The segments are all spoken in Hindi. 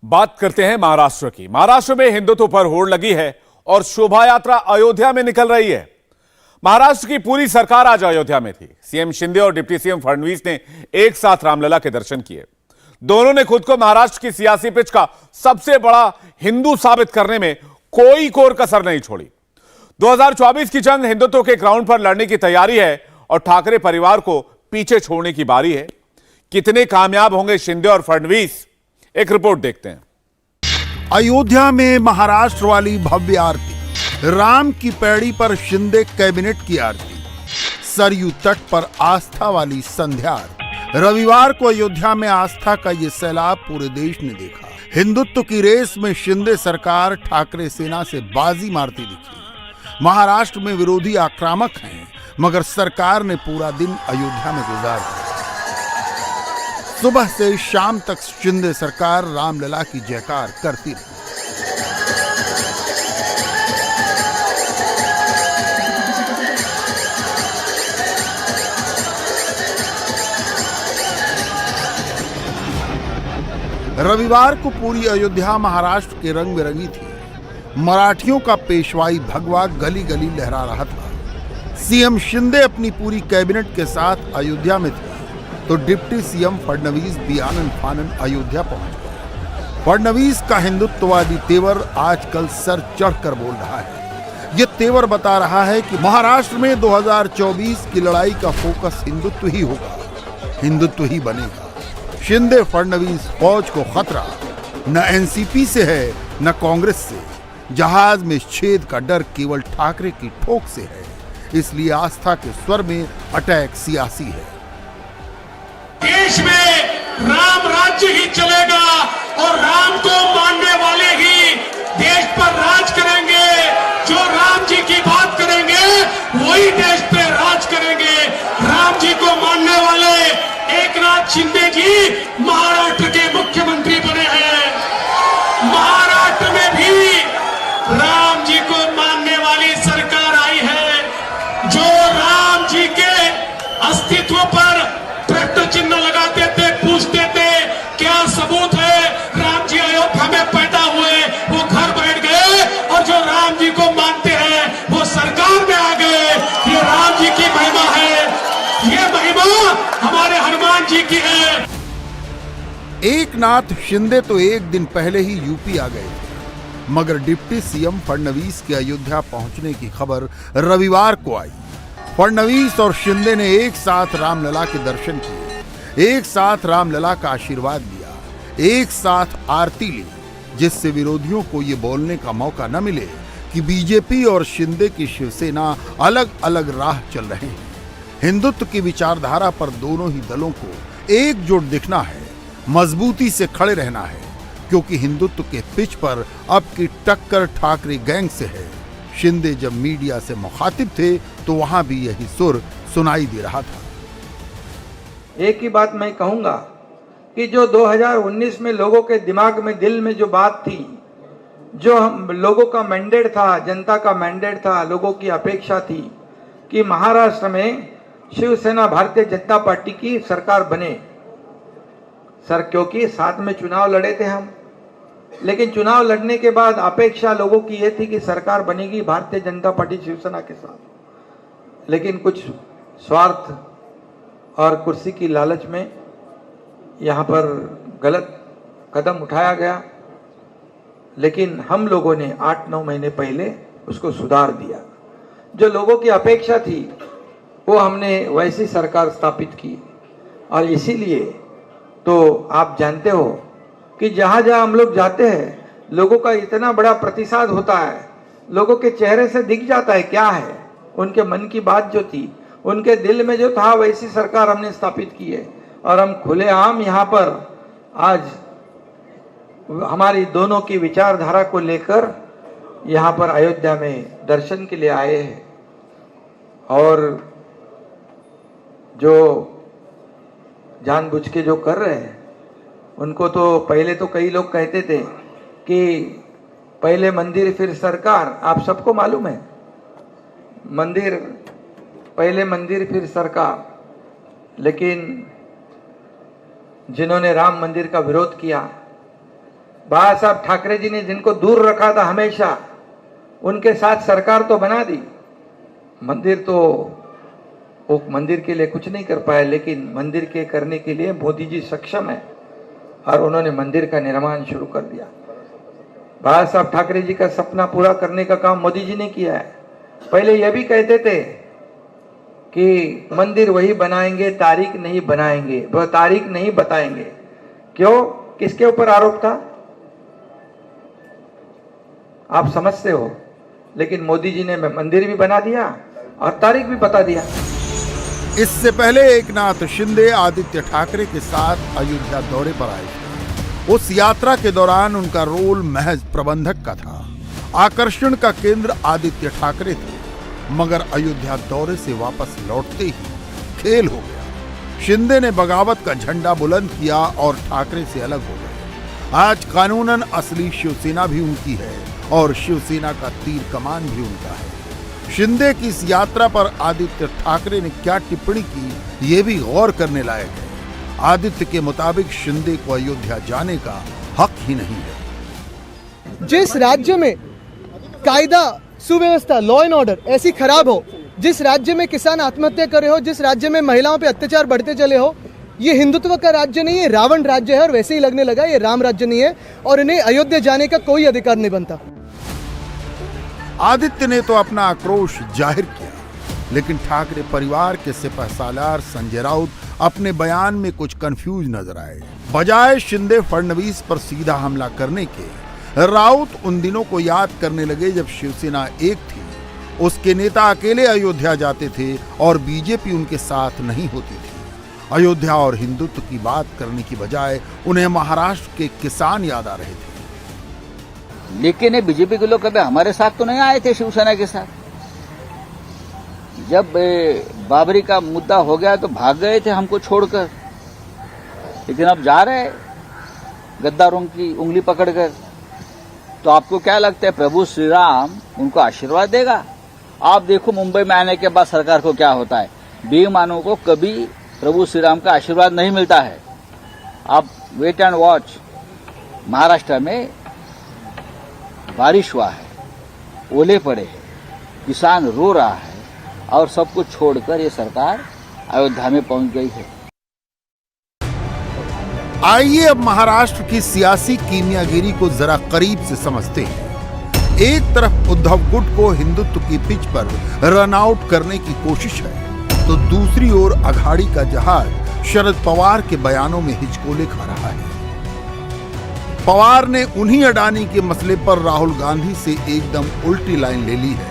बात करते हैं महाराष्ट्र की। महाराष्ट्र में हिंदुत्व पर होड़ लगी है और शोभा यात्रा अयोध्या में निकल रही है। महाराष्ट्र की पूरी सरकार आज अयोध्या में थी। सीएम शिंदे और डिप्टी सीएम फडणवीस ने एक साथ रामलला के दर्शन किए। दोनों ने खुद को महाराष्ट्र की सियासी पिच का सबसे बड़ा हिंदू साबित करने में कोई कोर कसर नहीं छोड़ी। 2024 की जंग हिंदुत्व के ग्राउंड पर लड़ने की तैयारी है और ठाकरे परिवार को पीछे छोड़ने की बारी है। कितने कामयाब होंगे शिंदे और फडणवीस, एक रिपोर्ट देखते हैं। अयोध्या में महाराष्ट्र वाली भव्य आरती, राम की पैड़ी पर शिंदे कैबिनेट की आरती, सरयू तट पर आस्था वाली संध्या आरती। रविवार को अयोध्या में आस्था का ये सैलाब पूरे देश ने देखा। हिंदुत्व की रेस में शिंदे सरकार ठाकरे सेना से बाजी मारती दिखी। महाराष्ट्र में विरोधी आक्रामक हैं, मगर सरकार ने पूरा दिन अयोध्या में गुजार दिया। सुबह से शाम तक शिंदे सरकार रामलला की जयकार करती रही। रविवार को पूरी अयोध्या महाराष्ट्र के रंग में रंगी थी। मराठियों का पेशवाई भगवा गली गली लहरा रहा था। सीएम शिंदे अपनी पूरी कैबिनेट के साथ अयोध्या में थे, तो डिप्टी सीएम फडणवीस भी आनन फानन अयोध्या पहुंच गए। फडणवीस का हिंदुत्ववादी तेवर आजकल सर चढ़कर बोल रहा है। ये तेवर बता रहा है कि महाराष्ट्र में 2024 की लड़ाई का फोकस हिंदुत्व ही होगा, हिंदुत्व ही बनेगा। शिंदे फडणवीस फौज को खतरा न एनसीपी से है न कांग्रेस से। जहाज में छेद का डर केवल ठाकरे की ठोक से है, इसलिए आस्था के स्वर में अटैक सियासी है। देश में राम राज्य ही चलेगा और राम को मानने वाले ही देश पर राज करेंगे। जो राम जी की बात करेंगे वही देश पे राज करेंगे। राम जी को मानने वाले एकनाथ शिंदे जी महाराष्ट्र के मुख्यमंत्री बने हैं। महाराष्ट्र में भी राम जी को मानने वाली सरकार आई है। जो राम जी के अस्तित्व पर प्रश्न चिन्ह लगाते थे, पूछते थे क्या सबूत है, राम जी अयोध्या में पैदा हुए, वो घर बैठ गए और जो राम जी को मानते हैं वो सरकार में आ गए। ये राम जी की महिमा है, ये महिमा हमारे हनुमान जी की है। एकनाथ शिंदे तो एक दिन पहले ही यूपी आ गए थे, मगर डिप्टी सीएम फडणवीस के अयोध्या पहुंचने की खबर रविवार को आई। फडणवीस और शिंदे ने एक साथ रामलला के दर्शन किए, एक साथ रामलला का आशीर्वाद लिया, एक साथ आरती ली, जिससे विरोधियों को ये बोलने का मौका न मिले कि बीजेपी और शिंदे की शिवसेना अलग अलग राह चल रहे हैं। हिंदुत्व की विचारधारा पर दोनों ही दलों को एकजुट दिखना है, मजबूती से खड़े रहना है, क्योंकि हिंदुत्व के पिच पर अब की टक्कर ठाकरे गैंग से है। शिंदे जब मीडिया से मुखातिब थे तो वहां भी यही सुर सुनाई दे रहा था। एक ही बात मैं कहूंगा कि जो 2019 में लोगों के दिमाग में, दिल में जो बात थी, जो हम लोगों का मैंडेट था, जनता का मैंडेट था, लोगों की अपेक्षा थी कि महाराष्ट्र में शिवसेना भारतीय जनता पार्टी की सरकार बने। सर, क्योंकि साथ में चुनाव लड़े थे हम, लेकिन चुनाव लड़ने के बाद अपेक्षा लोगों की यह थी कि सरकार बनेगी भारतीय जनता पार्टी शिवसेना के साथ। लेकिन कुछ स्वार्थ और कुर्सी की लालच में यहाँ पर गलत कदम उठाया गया, लेकिन हम लोगों ने 8-9 महीने पहले उसको सुधार दिया। जो लोगों की अपेक्षा थी वो हमने वैसी सरकार स्थापित की, और इसीलिए तो आप जानते हो कि जहां जहां हम लोग जाते हैं लोगों का इतना बड़ा प्रतिसाद होता है, लोगों के चेहरे से दिख जाता है क्या है उनके मन की बात, जो थी उनके दिल में जो था, वैसी सरकार हमने स्थापित की है। और हम खुलेआम यहाँ पर आज हमारी दोनों की विचारधारा को लेकर यहाँ पर अयोध्या में दर्शन के लिए आए हैं। और जो जानबूझ के जो कर रहे हैं उनको तो पहले तो कई लोग कहते थे कि पहले मंदिर फिर सरकार। आप सबको मालूम है, मंदिर पहले मंदिर फिर सरकार। लेकिन जिन्होंने राम मंदिर का विरोध किया, बाला साहब ठाकरे जी ने जिनको दूर रखा था हमेशा, उनके साथ सरकार तो बना दी। मंदिर तो वो मंदिर के लिए कुछ नहीं कर पाए, लेकिन मंदिर के करने के लिए मोदी जी सक्षम है और उन्होंने मंदिर का निर्माण शुरू कर दिया। बाला साहब ठाकरे जी का सपना पूरा करने का काम मोदी जी ने किया है। पहले यह भी कहते थे कि मंदिर वही बनाएंगे, तारीख नहीं बनाएंगे, वह तारीख नहीं बताएंगे। क्यों? किसके ऊपर आरोप था आप समझते हो। लेकिन मोदी जी ने मंदिर भी बना दिया और तारीख भी बता दिया। इससे पहले एकनाथ शिंदे आदित्य ठाकरे के साथ अयोध्या दौरे पर आए थे। उस यात्रा के दौरान उनका रोल महज प्रबंधक का था। आकर्षण का केंद्र आदित्य ठाकरे थे, मगर अयोध्या दौरे से वापस लौटते ही खेल हो गया। शिंदे ने बगावत का झंडा बुलंद किया और ठाकरे से अलग हो गए। आज कानूनन असली शिवसेना भी उनकी है और शिवसेना का तीर कमान भी उनका है। शिंदे की इस यात्रा पर आदित्य ठाकरे ने क्या टिप्पणी की, ये भी गौर करने लायक है। आदित्य के मुताबिक शिंदे को अयोध्या जाने का हक ही नहीं है। जिस राज्य में कायदा सुव्यवस्था लॉ एंड ऑर्डर ऐसी खराब हो, जिस राज्य में किसान आत्महत्या कर रहे हो, जिस राज्य में महिलाओं पे अत्याचार बढ़ते चले हो, ये हिंदुत्व का राज्य नहीं है, रावण राज्य है। और वैसे ही लगने लगा ये राम राज्य नहीं है और इन्हें अयोध्या जाने का कोई अधिकार नहीं बनता। आदित्य ने तो अपना आक्रोश जाहिर किया, लेकिन ठाकरे परिवार के सिपहसालार संजय राउत अपने बयान में कुछ कंफ्यूज नजर आए। बजाय शिंदे फडणवीस पर सीधा हमला करने के, राउत उन दिनों को याद करने लगे जब शिवसेना एक थी, उसके नेता अकेले अयोध्या जाते थे और बीजेपी उनके साथ नहीं होती थी। अयोध्या और हिंदुत्व की बात करने की बजाय उन्हें महाराष्ट्र के किसान याद आ रहे थे। लेकिन ये बीजेपी के लोग कभी हमारे साथ तो नहीं आए थे शिवसेना के साथ। जब बाबरी का मुद्दा हो गया तो भाग गए थे हमको छोड़कर, लेकिन अब जा रहे हैं गद्दारों की उंगली पकड़कर। तो आपको क्या लगता है प्रभु श्री राम उनको आशीर्वाद देगा? आप देखो मुंबई में आने के बाद सरकार को क्या होता है। बेईमानों को कभी प्रभु श्री राम का आशीर्वाद नहीं मिलता है। आप वेट एंड वॉच। महाराष्ट्र में बारिश हुआ है, ओले पड़े हैं, किसान रो रहा है और सब कुछ छोड़कर ये सरकार अयोध्या में पहुंच गई है। आइए अब महाराष्ट्र की सियासी कीमियागिरी को जरा करीब से समझते हैं। एक तरफ उद्धव गुट को हिंदुत्व की पिच पर रन आउट करने की कोशिश है, तो दूसरी ओर अघाड़ी का जहाज शरद पवार के बयानों में हिचकोले खा रहा है। पवार ने उन्हीं अडानी के मसले पर राहुल गांधी से एकदम उल्टी लाइन ले ली है।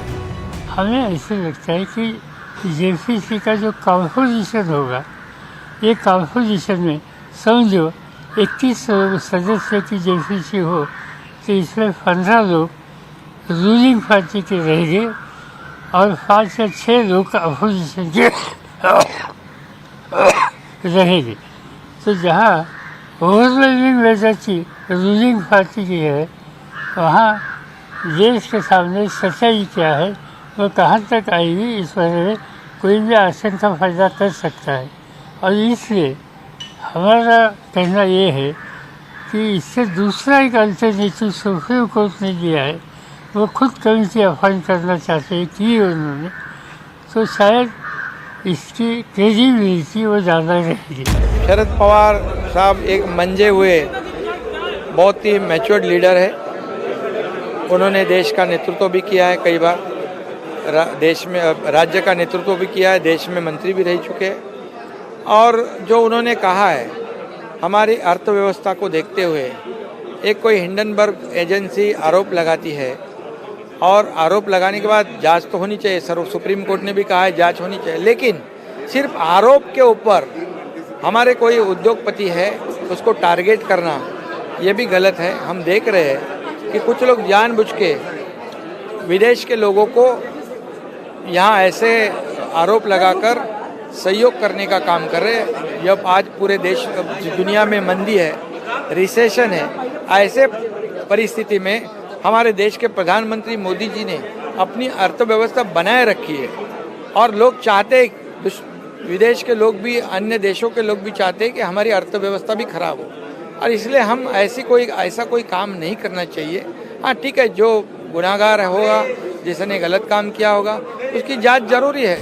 हमें ऐसे लगता है कि जेपीसी का जो कॉम्पोजिशन होगा, ये कॉम्पोजिशन में समझो 21 सदस्य की जेपीसी हो तो इसमें 15 लोग रूलिंग पार्टी के रहेंगे और 5 या 6 लोग अपोजिशन के रहेंगे। तो जहाँ ओवरवेलमिंग मेजॉरिटी रूलिंग पार्टी की है, वहाँ देश के सामने सच्चाई क्या है, वो कहाँ तक आएगी, इस बारे में कोई भी आशंका पैदा कर सकता है। और इसलिए हमारा कहना ये है कि इससे दूसरा एक अल्टरनेटिव सुप्रीम कोर्ट ने दिया है, वो खुद कमिटी अपॉइंट करना चाहते हैं कि उन्होंने, तो शायद इसकी क्रेडिबिलिटी वो ज़्यादा रहेगी। शरद पवार साहब एक मंजे हुए बहुत ही मैच्योर्ड लीडर है। उन्होंने देश का नेतृत्व भी किया है, कई बार देश में राज्य का नेतृत्व भी किया है, देश में मंत्री भी रह चुके हैं। और जो उन्होंने कहा है, हमारी अर्थव्यवस्था को देखते हुए एक कोई हिंडनबर्ग एजेंसी आरोप लगाती है और आरोप लगाने के बाद जांच तो होनी चाहिए। सुप्रीम कोर्ट ने भी कहा है जांच होनी चाहिए, लेकिन सिर्फ आरोप के ऊपर हमारे कोई उद्योगपति है उसको टारगेट करना ये भी गलत है। हम देख रहे हैं कि कुछ लोग जानबूझ के विदेश के लोगों को यहाँ ऐसे आरोप लगाकर सहयोग करने का काम कर रहे हैं। जब आज पूरे देश दुनिया में मंदी है, रिसेशन है, ऐसे परिस्थिति में हमारे देश के प्रधानमंत्री मोदी जी ने अपनी अर्थव्यवस्था बनाए रखी है और लोग चाहते, विदेश के लोग भी, अन्य देशों के लोग भी चाहते हैं कि हमारी अर्थव्यवस्था भी खराब हो। और इसलिए हम ऐसा कोई काम नहीं करना चाहिए। हाँ ठीक है, जो गुनाहगार होगा, जिसने गलत काम किया होगा, उसकी जांच जरूरी है।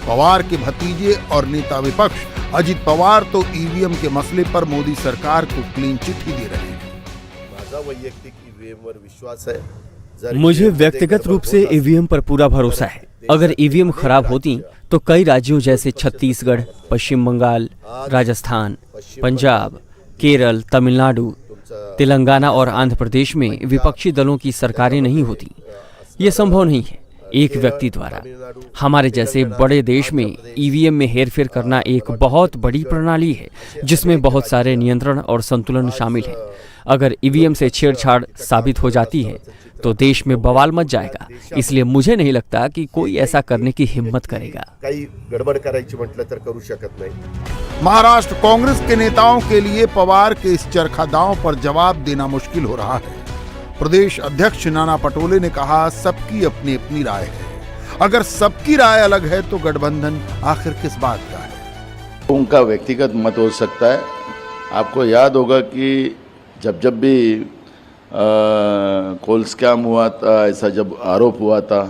पवार के भतीजे और नेता विपक्ष अजित पवार तो ईवीएम के मसले पर मोदी सरकार को क्लीन चिट ही दे रहे हैं। मुझे व्यक्तिगत रूप से ईवीएम पर पूरा भरोसा है। अगर ईवीएम खराब होती तो कई राज्यों जैसे छत्तीसगढ़, पश्चिम बंगाल, राजस्थान, पंजाब, केरल, तमिलनाडु, तेलंगाना और आंध्र प्रदेश में विपक्षी दलों की सरकारें नहीं होती। ये संभव नहीं है एक व्यक्ति द्वारा। हमारे जैसे बड़े देश में ईवीएम में हेरफेर करना एक बहुत बड़ी प्रणाली है जिसमें बहुत सारे नियंत्रण और संतुलन शामिल है। अगर ईवीएम से छेड़छाड़ साबित हो जाती है तो देश में बवाल मच जाएगा। इसलिए मुझे नहीं लगता कि कोई ऐसा करने की हिम्मत करेगा। महाराष्ट्र कांग्रेस के नेताओं के लिए पवार के इस चरखा दांव पर जवाब देना मुश्किल हो रहा है। प्रदेश अध्यक्ष नाना पटोले ने कहा, सबकी अपनी अपनी राय है। अगर सबकी राय अलग है तो गठबंधन आखिर किस बात का है? उनका व्यक्तिगत मत हो सकता है। आपको याद होगा कि जब भी कोल स्कैम हुआ था, ऐसा जब आरोप हुआ था,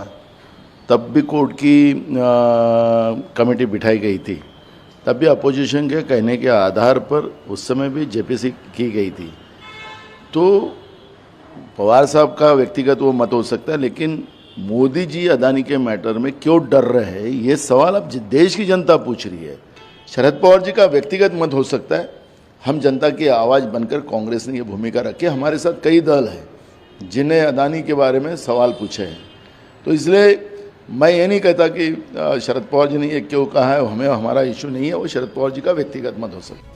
तब भी कोर्ट की कमेटी बिठाई गई थी। तब भी अपोजिशन के कहने के आधार पर उस समय भी जेपीसी की गई थी। तो पवार साहब का व्यक्तिगत वो मत हो सकता है, लेकिन मोदी जी अदानी के मैटर में क्यों डर रहे हैं, ये सवाल अब देश की जनता पूछ रही है। शरद पवार जी का व्यक्तिगत मत हो सकता है। हम जनता की आवाज़ बनकर कांग्रेस ने ये भूमिका रखी। हमारे साथ कई दल हैं जिन्हें अदानी के बारे में सवाल पूछे हैं। तो इसलिए मैं ये नहीं कहता कि शरद पवार जी ने ये क्यों कहा है, हमें हमारा इशू नहीं है। वो शरद पवार जी का व्यक्तिगत मत हो सकता है।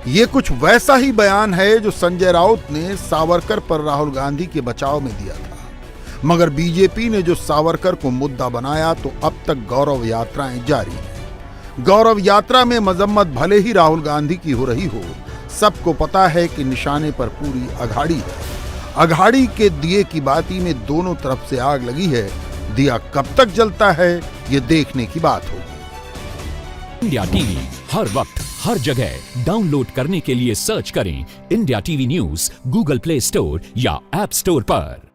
ये कुछ वैसा ही बयान है जो संजय राउत ने सावरकर पर राहुल गांधी के बचाव में दिया था। मगर बीजेपी ने जो सावरकर को मुद्दा बनाया तो अब तक गौरव यात्राएं जारी हैं। गौरव यात्रा में मजम्मत भले ही राहुल गांधी की हो रही हो, सबको पता है कि निशाने पर पूरी अघाड़ी है। अघाड़ी के दिए की बाती में दोनों तरफ से आग लगी है। दिया कब तक जलता है ये देखने की बात होगी। इंडिया टीवी हर वक्त हर जगह डाउनलोड करने के लिए सर्च करें India TV news Google play store या ऐप स्टोर पर।